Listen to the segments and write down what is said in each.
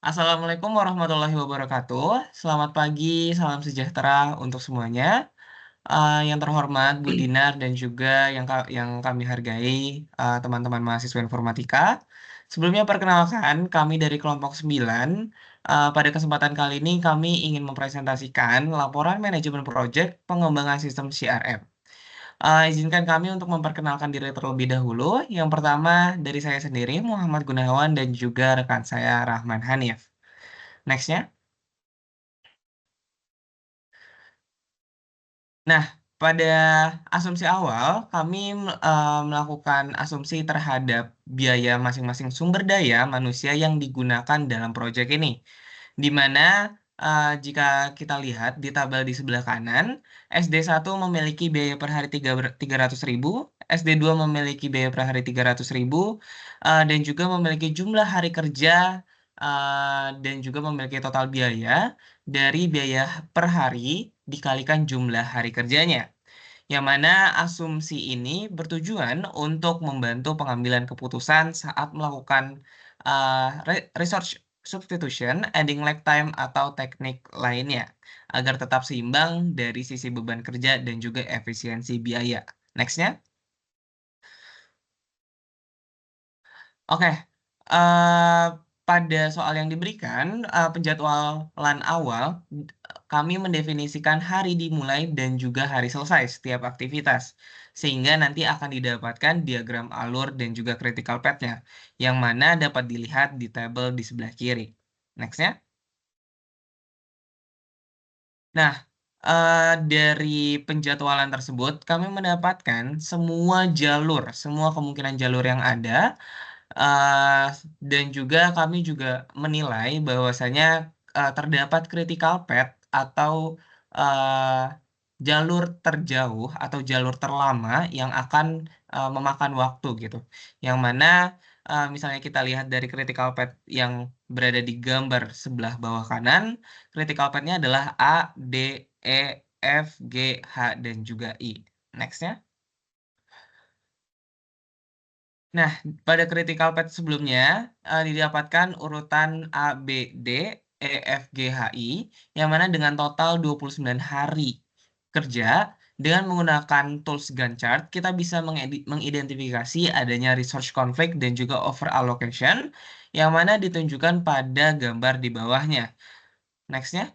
Assalamualaikum warahmatullahi wabarakatuh. Selamat pagi, salam sejahtera untuk semuanya. Yang terhormat Bu Dinar dan juga yang kami hargai teman-teman mahasiswa informatika. Sebelumnya perkenalkan kami dari kelompok 9. Pada kesempatan kali ini kami ingin mempresentasikan laporan manajemen proyek pengembangan sistem CRM. Izinkan kami untuk memperkenalkan diri terlebih dahulu. Yang pertama dari saya sendiri, Muhammad Gunawan, dan juga rekan saya, Rahman Hanif. Next-nya. Nah, pada asumsi awal, kami melakukan asumsi terhadap biaya masing-masing sumber daya manusia yang digunakan dalam proyek ini. Di mana jika kita lihat di tabel di sebelah kanan, SD1 memiliki biaya per hari 300.000, SD2 memiliki biaya per hari 300.000, dan juga memiliki jumlah hari kerja, dan juga memiliki total biaya dari biaya per hari dikalikan jumlah hari kerjanya. Yang mana asumsi ini bertujuan untuk membantu pengambilan keputusan saat melakukan resource substitution, adding lag time, atau teknik lainnya, agar tetap seimbang dari sisi beban kerja dan juga efisiensi biaya. Next-nya. Oke, pada soal yang diberikan, penjadwalan awal, kami mendefinisikan hari dimulai dan juga hari selesai setiap aktivitas, sehingga nanti akan didapatkan diagram alur dan juga critical path-nya, yang mana dapat dilihat di tabel di sebelah kiri. Next-nya. Nah, dari penjadwalan tersebut, kami mendapatkan semua kemungkinan jalur yang ada, eh, dan juga kami juga menilai bahwasanya terdapat critical path atau eh, jalur terjauh atau jalur terlama yang akan memakan waktu gitu. Yang mana misalnya kita lihat dari critical path yang berada di gambar sebelah bawah kanan, critical path-nya adalah A, D, E, F, G, H, dan juga I. Next-nya. Nah, pada critical path sebelumnya didapatkan urutan A, B, D, E, F, G, H, I, yang mana dengan total 29 hari kerja, dengan menggunakan tools Gantt chart, kita bisa mengidentifikasi adanya resource conflict dan juga over allocation, yang mana ditunjukkan pada gambar di bawahnya. Next-nya.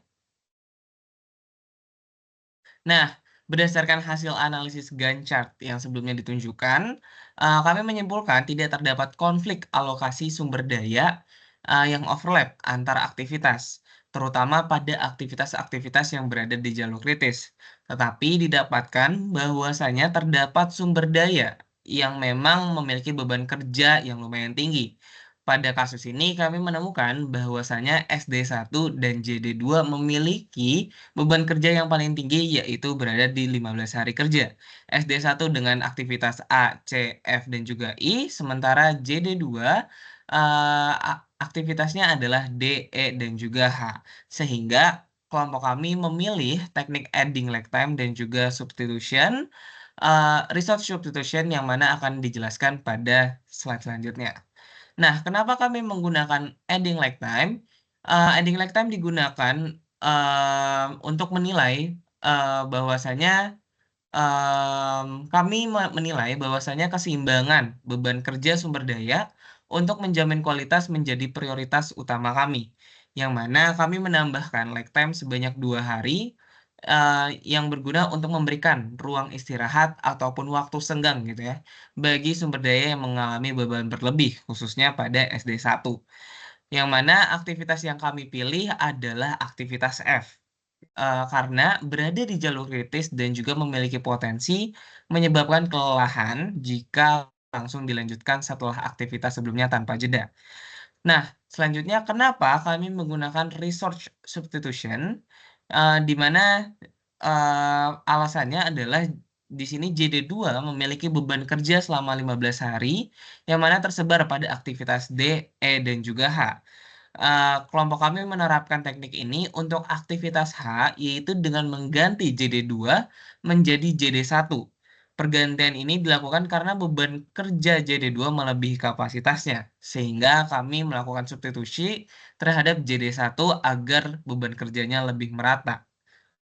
Nah, berdasarkan hasil analisis Gantt chart yang sebelumnya ditunjukkan, kami menyimpulkan tidak terdapat konflik alokasi sumber daya yang overlap antara aktivitas, terutama pada aktivitas-aktivitas yang berada di jalur kritis. Tetapi didapatkan bahwasanya terdapat sumber daya yang memang memiliki beban kerja yang lumayan tinggi. Pada kasus ini kami menemukan bahwasanya SD1 dan JD2 memiliki beban kerja yang paling tinggi, yaitu berada di 15 hari kerja. SD1 dengan aktivitas A, C, F, dan juga I, sementara JD2 aktivitasnya adalah D, E, dan juga H. Sehingga kelompok kami memilih teknik adding lag time dan juga substitution, resource substitution, yang mana akan dijelaskan pada slide selanjutnya. Nah, kenapa kami menggunakan adding lag time? Adding lag time digunakan untuk menilai bahwasanya kami menilai bahwasanya keseimbangan beban kerja sumber daya untuk menjamin kualitas menjadi prioritas utama kami. Yang mana kami menambahkan lag time sebanyak 2 hari yang berguna untuk memberikan ruang istirahat ataupun waktu senggang gitu ya bagi sumber daya yang mengalami beban berlebih, khususnya pada SD1. Yang mana aktivitas yang kami pilih adalah aktivitas F, karena berada di jalur kritis dan juga memiliki potensi menyebabkan kelelahan jika langsung dilanjutkan setelah aktivitas sebelumnya tanpa jeda. Nah, selanjutnya kenapa kami menggunakan resource substitution, di mana alasannya adalah di sini JD2 memiliki beban kerja selama 15 hari, yang mana tersebar pada aktivitas D, E, dan juga H. Kelompok kami menerapkan teknik ini untuk aktivitas H, yaitu dengan mengganti JD2 menjadi JD1. Pergantian ini dilakukan karena beban kerja JD2 melebihi kapasitasnya, sehingga kami melakukan substitusi terhadap JD1 agar beban kerjanya lebih merata.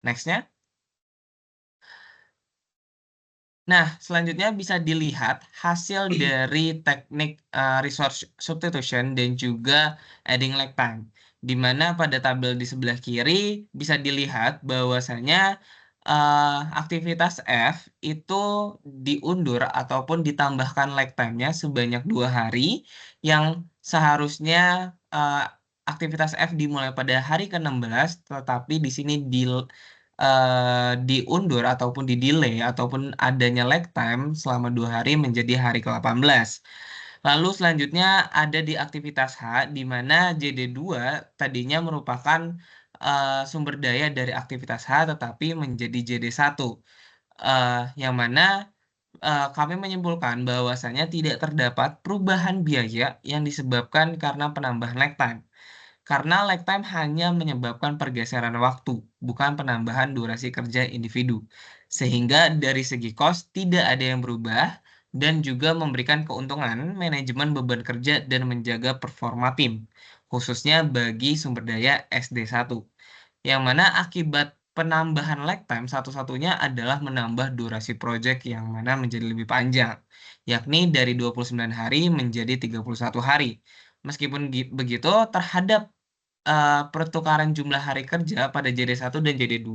Next-nya. Nah, selanjutnya bisa dilihat hasil dari teknik resource substitution dan juga adding lag time. Di mana pada tabel di sebelah kiri bisa dilihat bahwasanya aktivitas F itu diundur ataupun ditambahkan lag time-nya sebanyak 2 hari yang seharusnya aktivitas F dimulai pada hari ke-16, tetapi di sini diundur ataupun di-delay ataupun adanya lag time selama 2 hari menjadi hari ke-18. Lalu selanjutnya ada di aktivitas H, di mana JD2 tadinya merupakan sumber daya dari aktivitas H tetapi menjadi JD1. Yang mana kami menyimpulkan bahwasanya tidak terdapat perubahan biaya yang disebabkan karena penambahan lag time. Karena lag time hanya menyebabkan pergeseran waktu, bukan penambahan durasi kerja individu. Sehingga dari segi cost tidak ada yang berubah dan juga memberikan keuntungan manajemen beban kerja dan menjaga performa tim, khususnya bagi sumber daya SD1. Yang mana akibat penambahan lag time satu-satunya adalah menambah durasi project yang mana menjadi lebih panjang, yakni dari 29 hari menjadi 31 hari. Meskipun begitu, terhadap pertukaran jumlah hari kerja pada JD1 dan JD2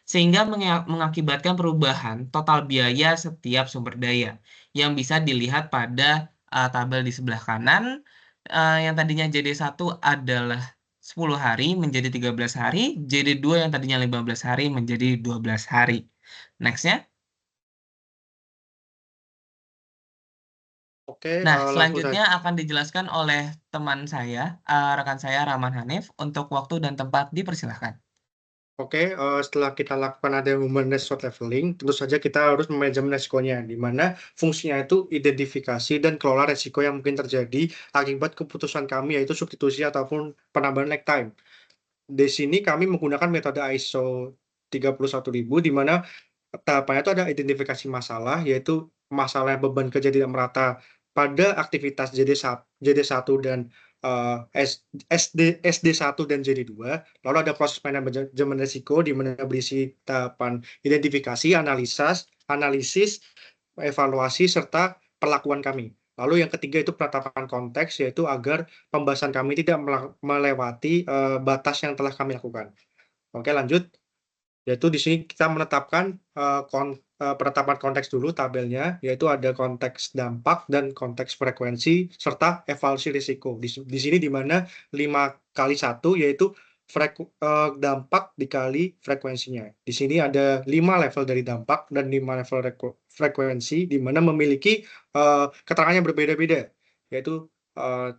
sehingga mengakibatkan perubahan total biaya setiap sumber daya yang bisa dilihat pada tabel di sebelah kanan yang tadinya JD1 adalah 10 hari menjadi 13 hari, JD2 yang tadinya 15 hari menjadi 12 hari. Next-nya. Oke, Nah, langsung saja. selanjutnya akan dijelaskan oleh teman saya, rekan saya Rahman Hanif. Untuk waktu dan tempat dipersilahkan. Oke, setelah kita lakukan ada movement short leveling, tentu saja kita harus memanajemen resikonya, di mana fungsinya itu identifikasi dan kelola resiko yang mungkin terjadi akibat keputusan kami, yaitu substitusi ataupun penambahan lag time. Di sini kami menggunakan metode ISO 31000, di mana tahapannya itu ada identifikasi masalah, yaitu masalah beban kerja tidak merata pada aktivitas JD1 dan SD1 dan JD2. Lalu ada proses manajemen risiko di mana berisi tahapan identifikasi, analisis, evaluasi, serta perlakuan kami. Lalu yang ketiga itu penetapan konteks, yaitu agar pembahasan kami tidak melewati batas yang telah kami lakukan. Oke, lanjut. Yaitu di sini kita menetapkan penetapan konteks dulu tabelnya, yaitu ada konteks dampak dan konteks frekuensi serta evaluasi risiko. Di sini di mana 5 kali 1 yaitu dampak dikali frekuensinya. Di sini ada 5 level dari dampak dan 5 level frekuensi, di mana memiliki keterangannya berbeda-beda, yaitu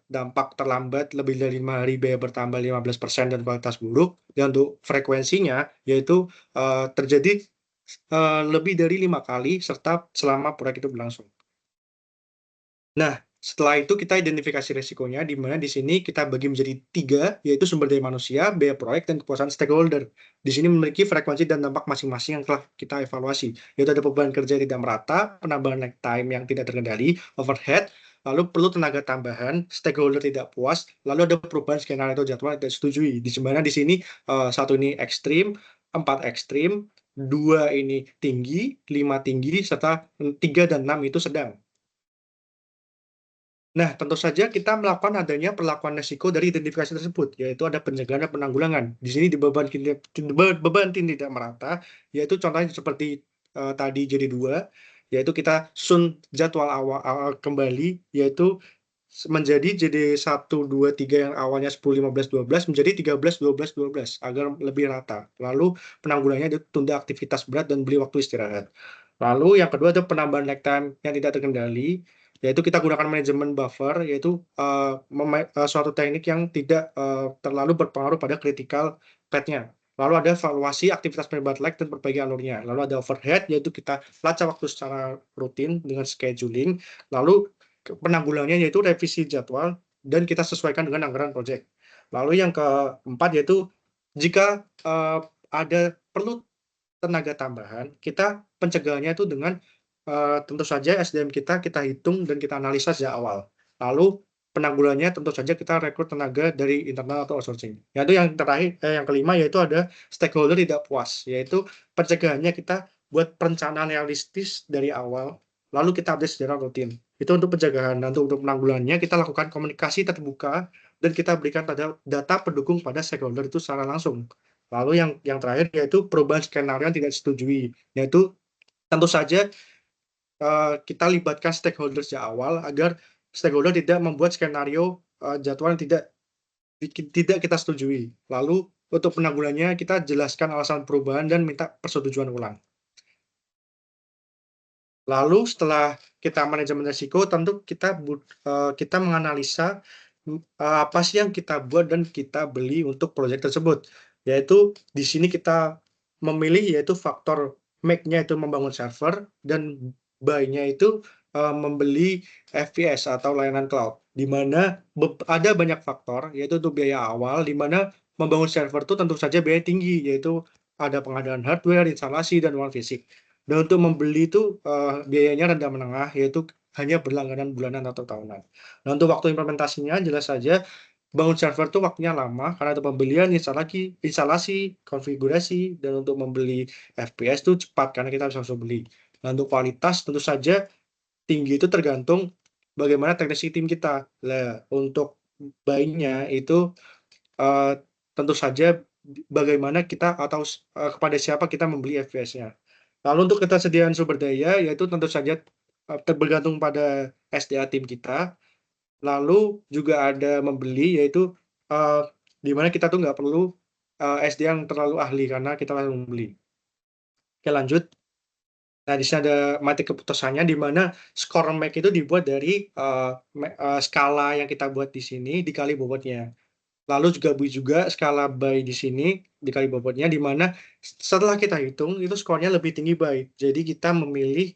dampak terlambat lebih dari 5 hari, biaya bertambah 15% dan kualitas buruk. Dan untuk frekuensinya yaitu terjadi lebih dari 5 kali serta selama proyek itu berlangsung. Nah, setelah itu kita identifikasi risikonya, di mana di sini kita bagi menjadi 3, yaitu sumber daya manusia, biaya proyek, dan kepuasan stakeholder. Di sini memiliki frekuensi dan dampak masing-masing yang telah kita evaluasi, yaitu ada beban kerja yang tidak merata, penambahan lag time yang tidak terkendali, overhead, lalu perlu tenaga tambahan, stakeholder tidak puas, lalu ada perubahan skenario atau jadwal tidak disetujui. Di mana di sini 1 ini ekstrim, 4 ekstrim, 2 ini tinggi, 5 tinggi, serta 3 dan 6 itu sedang. Nah, tentu saja kita melakukan adanya perlakuan risiko dari identifikasi tersebut, yaitu ada pencegahan dan penanggulangan. Di sini beban tim tidak merata, yaitu contohnya seperti tadi jadi 2, yaitu kita jadwal awal kembali, yaitu menjadi jadi 1, 2, 3 yang awalnya 10, 15, 12 menjadi 13, 12, 12 agar lebih rata. Lalu penanggulangannya ditunda aktivitas berat dan beri waktu istirahat. Lalu yang kedua ada penambahan lag time yang tidak terkendali, yaitu kita gunakan manajemen buffer, yaitu suatu teknik yang tidak terlalu berpengaruh pada critical path-nya. Lalu ada evaluasi aktivitas penyebab lag dan perbaiki alurnya. Lalu ada overhead, yaitu kita lacak waktu secara rutin dengan scheduling. Lalu penanggulangannya yaitu revisi jadwal dan kita sesuaikan dengan anggaran proyek. Lalu yang keempat yaitu jika ada perlu tenaga tambahan, kita pencegahannya itu dengan tentu saja SDM kita hitung dan kita analisa sejak awal. Lalu penanggulannya tentu saja kita rekrut tenaga dari internal atau outsourcing. Yaitu yang terakhir, yang kelima yaitu ada stakeholder tidak puas, yaitu pencegahannya kita buat perencanaan realistis dari awal, lalu kita update secara rutin. Itu untuk pencegahan. Dan untuk penanggulannya kita lakukan komunikasi terbuka dan kita berikan data pendukung pada stakeholder itu secara langsung. Lalu yang terakhir yaitu perubahan skenario yang tidak disetujui, yaitu tentu saja kita libatkan stakeholder sejak awal agar stakeholder tidak membuat skenario jadwal yang tidak kita setujui. Lalu untuk penanggulannya kita jelaskan alasan perubahan dan minta persetujuan ulang. Lalu setelah kita manajemen risiko, tentu kita menganalisa apa sih yang kita buat dan kita beli untuk proyek tersebut. Yaitu di sini kita memilih yaitu faktor make-nya itu membangun server dan buy-nya itu membeli FPS atau layanan cloud. Di mana ada banyak faktor yaitu untuk biaya awal, di mana membangun server itu tentu saja biaya tinggi, yaitu ada pengadaan hardware, instalasi, dan uang fisik. Dan untuk membeli itu biayanya rendah menengah, yaitu hanya berlangganan bulanan atau tahunan. Nah, untuk waktu implementasinya jelas saja bangun server itu waktunya lama karena itu pembelian, instalasi, konfigurasi, dan untuk membeli FPS itu cepat karena kita bisa langsung beli. Nah, untuk kualitas tentu saja tinggi itu tergantung bagaimana teknisi tim kita. Nah, untuk buy-nya itu tentu saja bagaimana kita atau kepada siapa kita membeli FPS-nya. Lalu untuk ketersediaan sumber daya, yaitu tentu saja tergantung pada SDA tim kita. Lalu juga ada membeli, yaitu di mana kita tuh nggak perlu SDA yang terlalu ahli, karena kita langsung membeli. Oke, lanjut. Nah, di sini ada mati keputusannya, di mana skor make itu dibuat dari skala yang kita buat di sini dikali bobotnya. Lalu juga skala buy di sini dikali bobotnya, di mana setelah kita hitung itu skornya lebih tinggi buy. Jadi kita memilih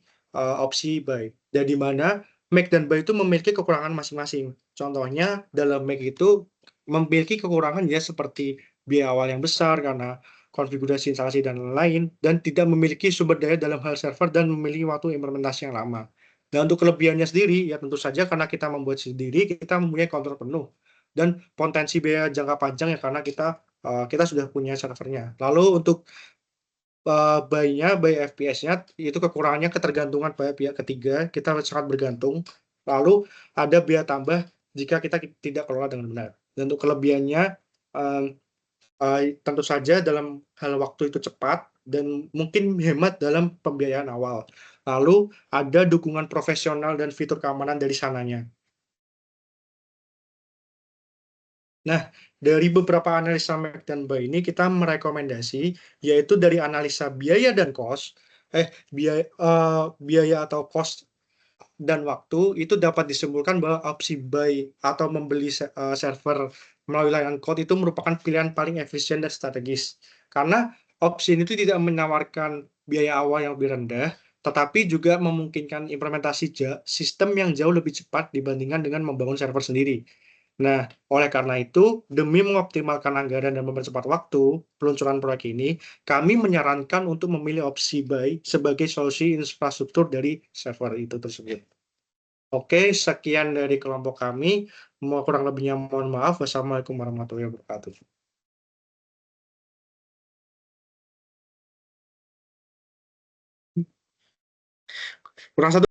opsi buy. Dan di mana make dan buy itu memiliki kekurangan masing-masing. Contohnya dalam make itu memiliki kekurangan ya seperti biaya awal yang besar karena konfigurasi instalasi dan lain-lain, dan tidak memiliki sumber daya dalam hal server dan memiliki waktu implementasi yang lama. Dan untuk kelebihannya sendiri, ya tentu saja karena kita membuat sendiri, kita mempunyai kontrol penuh dan potensi biaya jangka panjang ya karena kita sudah punya servernya. Lalu untuk buy FPS-nya itu kekurangannya ketergantungan pada pihak ketiga, kita sangat bergantung. Lalu ada biaya tambah jika kita tidak kelola dengan benar. Dan untuk kelebihannya tentu saja dalam hal waktu itu cepat dan mungkin hemat dalam pembiayaan awal. Lalu ada dukungan profesional dan fitur keamanan dari sananya. Nah, dari beberapa analisa make dan buy ini kita merekomendasi, yaitu dari analisa biaya dan cost, biaya atau cost dan waktu itu dapat disimpulkan bahwa opsi buy atau membeli server melalui layanan cloud itu merupakan pilihan paling efisien dan strategis. Karena opsi ini tidak menawarkan biaya awal yang lebih rendah, tetapi juga memungkinkan implementasi sistem yang jauh lebih cepat dibandingkan dengan membangun server sendiri. Nah, oleh karena itu, demi mengoptimalkan anggaran dan mempercepat waktu peluncuran proyek ini, kami menyarankan untuk memilih opsi buy sebagai solusi infrastruktur dari server itu tersebut. Oke, sekian dari kelompok kami. Kurang lebihnya mohon maaf. Wassalamualaikum warahmatullahi wabarakatuh. Kurang satu.